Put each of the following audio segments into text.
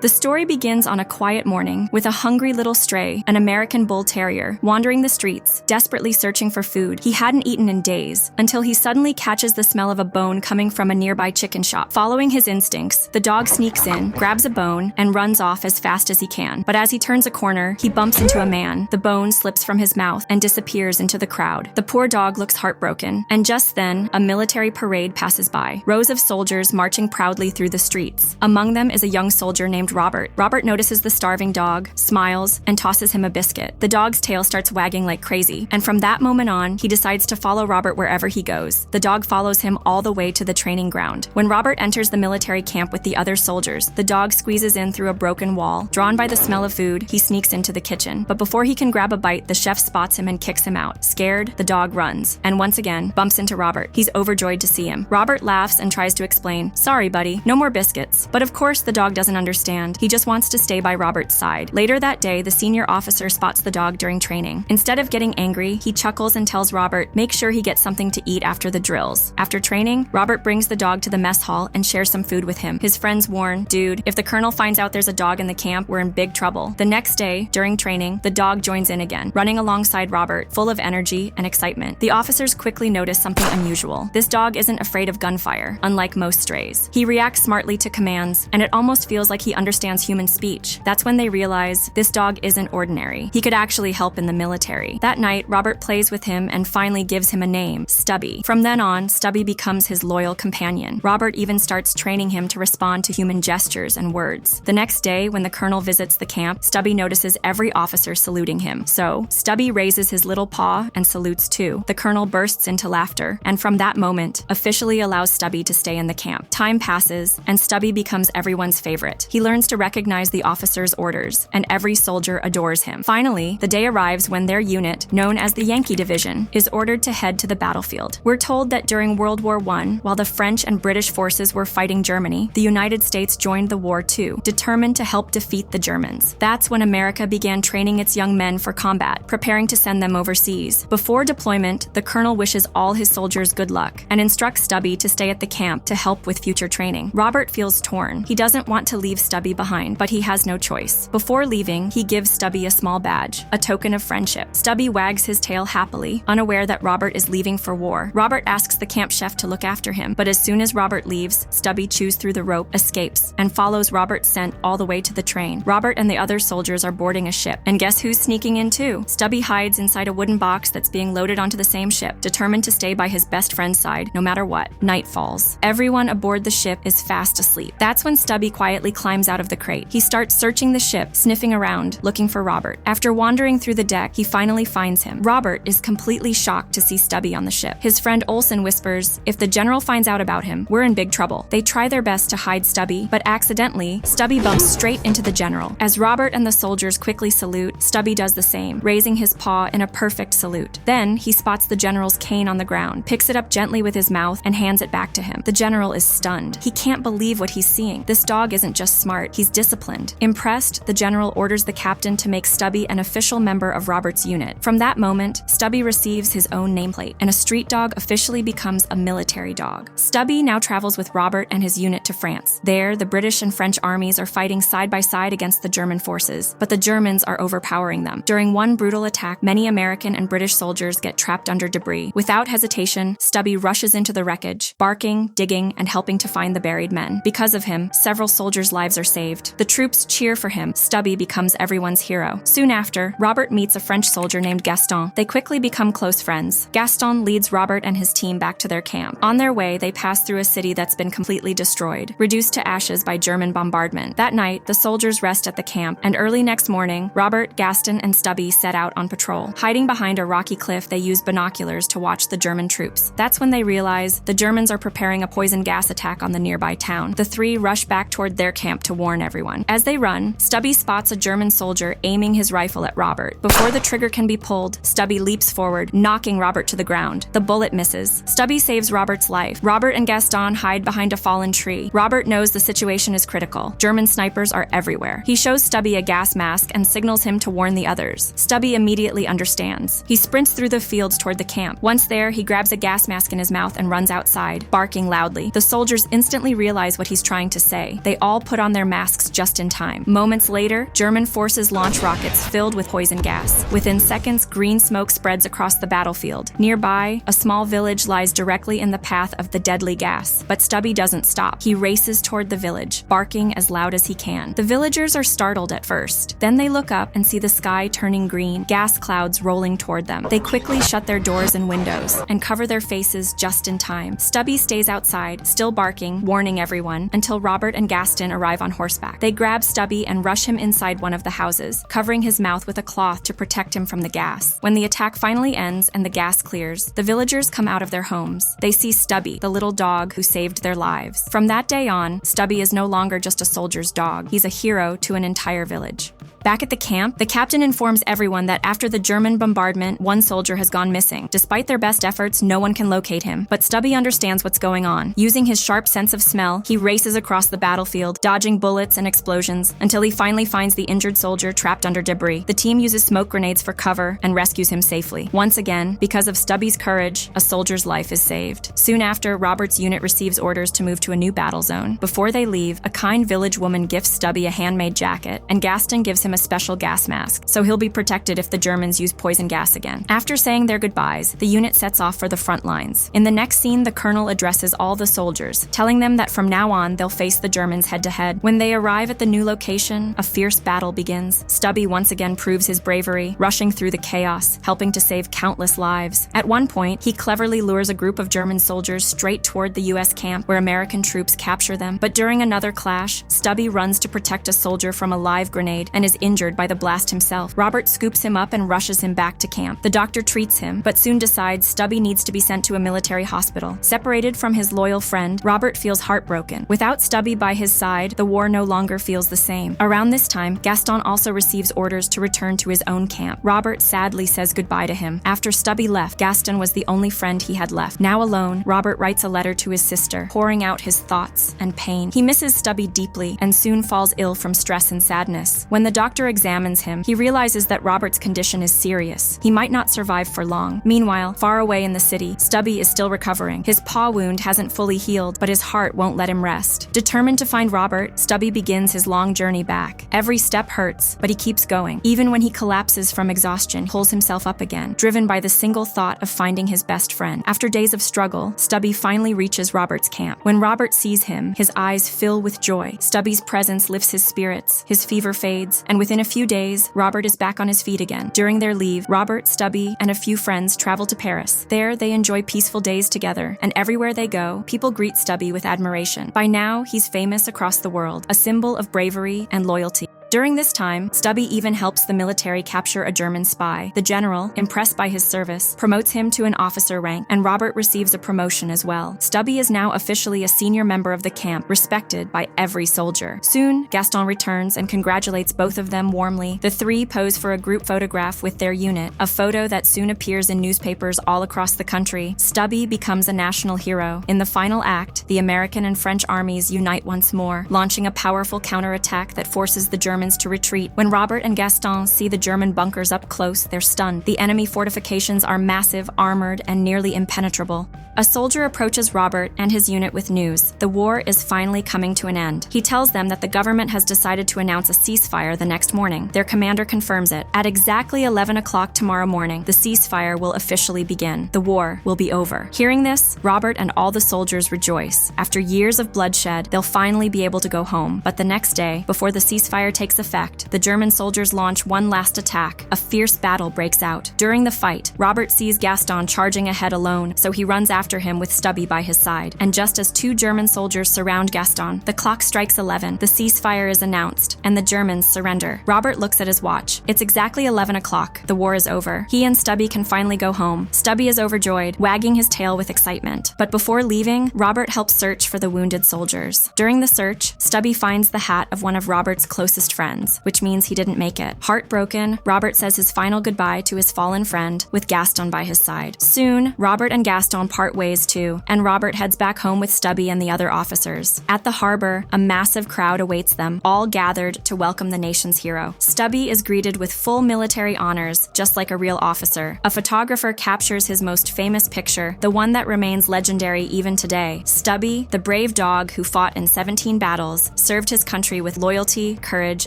The story begins on a quiet morning with a hungry little stray, an American bull terrier, wandering the streets, desperately searching for food he hadn't eaten in days, until he suddenly catches the smell of a bone coming from a nearby chicken shop. Following his instincts, the dog sneaks in, grabs a bone, and runs off as fast as he can. But as he turns a corner, he bumps into a man. The bone slips from his mouth and disappears into the crowd. The poor dog looks heartbroken, and just then, a military parade passes by. Rows of soldiers marching proudly through the streets. Among them is a young soldier named Robert. Robert notices the starving dog, smiles, and tosses him a biscuit. The dog's tail starts wagging like crazy, and from that moment on, he decides to follow Robert wherever he goes. The dog follows him all the way to the training ground. When Robert enters the military camp with the other soldiers, the dog squeezes in through a broken wall. Drawn by the smell of food, he sneaks into the kitchen. But before he can grab a bite, the chef spots him and kicks him out. Scared, the dog runs, and once again, bumps into Robert. He's overjoyed to see him. Robert laughs and tries to explain, "Sorry, buddy, no more biscuits." But of course, the dog doesn't understand. He just wants to stay by Robert's side. Later that day, the senior officer spots the dog during training. Instead of getting angry, he chuckles and tells Robert, make sure he gets something to eat after the drills. After training, Robert brings the dog to the mess hall and shares some food with him. His friends warn, "Dude, if the colonel finds out there's a dog in the camp, we're in big trouble." The next day, during training, the dog joins in again, running alongside Robert, full of energy and excitement. The officers quickly notice something unusual. This dog isn't afraid of gunfire, unlike most strays. He reacts smartly to commands, and it almost feels like he understands human speech. That's when they realize this dog isn't ordinary. He could actually help in the military. That night, Robert plays with him and finally gives him a name, Stubby. From then on, Stubby becomes his loyal companion. Robert even starts training him to respond to human gestures and words. The next day, when the colonel visits the camp, Stubby notices every officer saluting him. So, Stubby raises his little paw and salutes too. The colonel bursts into laughter, and from that moment, officially allows Stubby to stay in the camp. Time passes, and Stubby becomes everyone's favorite. He learns to recognize the officer's orders, and every soldier adores him. Finally, the day arrives when their unit, known as the Yankee Division, is ordered to head to the battlefield. We're told that during World War I, while the French and British forces were fighting Germany, the United States joined the war too, determined to help defeat the Germans. That's when America began training its young men for combat, preparing to send them overseas. Before deployment, the colonel wishes all his soldiers good luck and instructs Stubby to stay at the camp to help with future training. Robert feels torn. He doesn't want to leave Stubby behind, but he has no choice. Before leaving, he gives Stubby a small badge, a token of friendship. Stubby wags his tail happily, unaware that Robert is leaving for war. Robert asks the camp chef to look after him, but as soon as Robert leaves, Stubby chews through the rope, escapes, and follows Robert's scent all the way to the train. Robert and the other soldiers are boarding a ship, and guess who's sneaking in too? Stubby hides inside a wooden box that's being loaded onto the same ship, determined to stay by his best friend's side, no matter what. Night falls. Everyone aboard the ship is fast asleep. That's when Stubby quietly climbs out of the crate. He starts searching the ship, sniffing around, looking for Robert. After wandering through the deck, he finally finds him. Robert is completely shocked to see Stubby on the ship. His friend Olson whispers, "If the general finds out about him, we're in big trouble." They try their best to hide Stubby, but accidentally, Stubby bumps straight into the general. As Robert and the soldiers quickly salute, Stubby does the same, raising his paw in a perfect salute. Then, he spots the general's cane on the ground, picks it up gently with his mouth, and hands it back to him. The general is stunned. He can't believe what he's seeing. This dog isn't just smart, he's disciplined. Impressed, the general orders the captain to make Stubby an official member of Robert's unit. From that moment, Stubby receives his own nameplate, and a street dog officially becomes a military dog. Stubby now travels with Robert and his unit to France. There, the British and French armies are fighting side by side against the German forces, but the Germans are overpowering them. During one brutal attack, many American and British soldiers get trapped under debris. Without hesitation, Stubby rushes into the wreckage, barking, digging, and helping to find the buried men. Because of him, several soldiers' lives are saved. The troops cheer for him. Stubby becomes everyone's hero. Soon after, Robert meets a French soldier named Gaston. They quickly become close friends. Gaston leads Robert and his team back to their camp. On their way, they pass through a city that's been completely destroyed, reduced to ashes by German bombardment. That night, the soldiers rest at the camp, and early next morning, Robert, Gaston, and Stubby set out on patrol. Hiding behind a rocky cliff, they use binoculars to watch the German troops. That's when they realize the Germans are preparing a poison gas attack on the nearby town. The three rush back toward their camp to warn everyone. As they run, Stubby spots a German soldier aiming his rifle at Robert. Before the trigger can be pulled, Stubby leaps forward, knocking Robert to the ground. The bullet misses. Stubby saves Robert's life. Robert and Gaston hide behind a fallen tree. Robert knows the situation is critical. German snipers are everywhere. He shows Stubby a gas mask and signals him to warn the others. Stubby immediately understands. He sprints through the fields toward the camp. Once there, he grabs a gas mask in his mouth and runs outside, barking loudly. The soldiers instantly realize what he's trying to say. They all put on their masks just in time. Moments later, German forces launch rockets filled with poison gas. Within seconds, green smoke spreads across the battlefield. Nearby, a small village lies directly in the path of the deadly gas. But Stubby doesn't stop. He races toward the village, barking as loud as he can. The villagers are startled at first. Then they look up and see the sky turning green, gas clouds rolling toward them. They quickly shut their doors and windows and cover their faces just in time. Stubby stays outside, still barking, warning everyone, until Robert and Gaston arrive on horseback. They grab Stubby and rush him inside one of the houses, covering his mouth with a cloth to protect him from the gas. When the attack finally ends and the gas clears, the villagers come out of their homes. They see Stubby, the little dog who saved their lives. From that day on, Stubby is no longer just a soldier's dog. He's a hero to an entire village. Back at the camp, the captain informs everyone that after the German bombardment, one soldier has gone missing. Despite their best efforts, no one can locate him. But Stubby understands what's going on. Using his sharp sense of smell, he races across the battlefield, dodging bullets and explosions, until he finally finds the injured soldier trapped under debris. The team uses smoke grenades for cover and rescues him safely. Once again, because of Stubby's courage, a soldier's life is saved. Soon after, Robert's unit receives orders to move to a new battle zone. Before they leave, a kind village woman gifts Stubby a handmade jacket, and Gaston gives him a special gas mask, so he'll be protected if the Germans use poison gas again. After saying their goodbyes, the unit sets off for the front lines. In the next scene, the colonel addresses all the soldiers, telling them that from now on, they'll face the Germans head-to-head. When they arrive at the new location, a fierce battle begins. Stubby once again proves his bravery, rushing through the chaos, helping to save countless lives. At one point, he cleverly lures a group of German soldiers straight toward the US camp, where American troops capture them. But during another clash, Stubby runs to protect a soldier from a live grenade and is injured by the blast himself. Robert scoops him up and rushes him back to camp. The doctor treats him, but soon decides Stubby needs to be sent to a military hospital. Separated from his loyal friend, Robert feels heartbroken. Without Stubby by his side, the war no longer feels the same. Around this time, Gaston also receives orders to return to his own camp. Robert sadly says goodbye to him. After Stubby left, Gaston was the only friend he had left. Now alone, Robert writes a letter to his sister, pouring out his thoughts and pain. He misses Stubby deeply and soon falls ill from stress and sadness. When the doctor examines him, he realizes that Robert's condition is serious. He might not survive for long. Meanwhile, far away in the city, Stubby is still recovering. His paw wound hasn't fully healed, but his heart won't let him rest. Determined to find Robert, Stubby begins his long journey back. Every step hurts, but he keeps going. Even when he collapses from exhaustion, he pulls himself up again, driven by the single thought of finding his best friend. After days of struggle, Stubby finally reaches Robert's camp. When Robert sees him, his eyes fill with joy. Stubby's presence lifts his spirits, his fever fades, and within a few days, Robert is back on his feet again. During their leave, Robert, Stubby, and a few friends travel to Paris. There, they enjoy peaceful days together, and everywhere they go, people greet Stubby with admiration. By now, he's famous across the world, a symbol of bravery and loyalty. During this time, Stubby even helps the military capture a German spy. The general, impressed by his service, promotes him to an officer rank, and Robert receives a promotion as well. Stubby is now officially a senior member of the camp, respected by every soldier. Soon, Gaston returns and congratulates both of them warmly. The three pose for a group photograph with their unit, a photo that soon appears in newspapers all across the country. Stubby becomes a national hero. In the final act, the American and French armies unite once more, launching a powerful counterattack that forces the Germans to retreat. When Robert and Gaston see the German bunkers up close, they're stunned. The enemy fortifications are massive, armored, and nearly impenetrable. A soldier approaches Robert and his unit with news. The war is finally coming to an end. He tells them that the government has decided to announce a ceasefire the next morning. Their commander confirms it. At exactly 11 o'clock tomorrow morning, the ceasefire will officially begin. The war will be over. Hearing this, Robert and all the soldiers rejoice. After years of bloodshed, they'll finally be able to go home. But the next day, before the ceasefire takes effect, the German soldiers launch one last attack. A fierce battle breaks out. During the fight, Robert sees Gaston charging ahead alone, so he runs after him with Stubby by his side. And just as two German soldiers surround Gaston, the clock strikes 11, the ceasefire is announced, and the Germans surrender. Robert looks at his watch. It's exactly 11 o'clock. The war is over. He and Stubby can finally go home. Stubby is overjoyed, wagging his tail with excitement. But before leaving, Robert helps search for the wounded soldiers. During the search, Stubby finds the hat of one of Robert's closest friends. friends, which means he didn't make it. Heartbroken, Robert says his final goodbye to his fallen friend, with Gaston by his side. Soon, Robert and Gaston part ways too, and Robert heads back home with Stubby and the other officers. At the harbor, a massive crowd awaits them, all gathered to welcome the nation's hero. Stubby is greeted with full military honors, just like a real officer. A photographer captures his most famous picture, the one that remains legendary even today. Stubby, the brave dog who fought in 17 battles, served his country with loyalty, courage,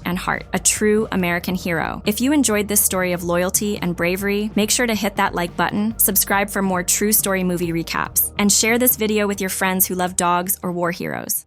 and heart. A true American hero. If you enjoyed this story of loyalty and bravery, make sure to hit that like button, subscribe for more true story movie recaps, and share this video with your friends who love dogs or war heroes.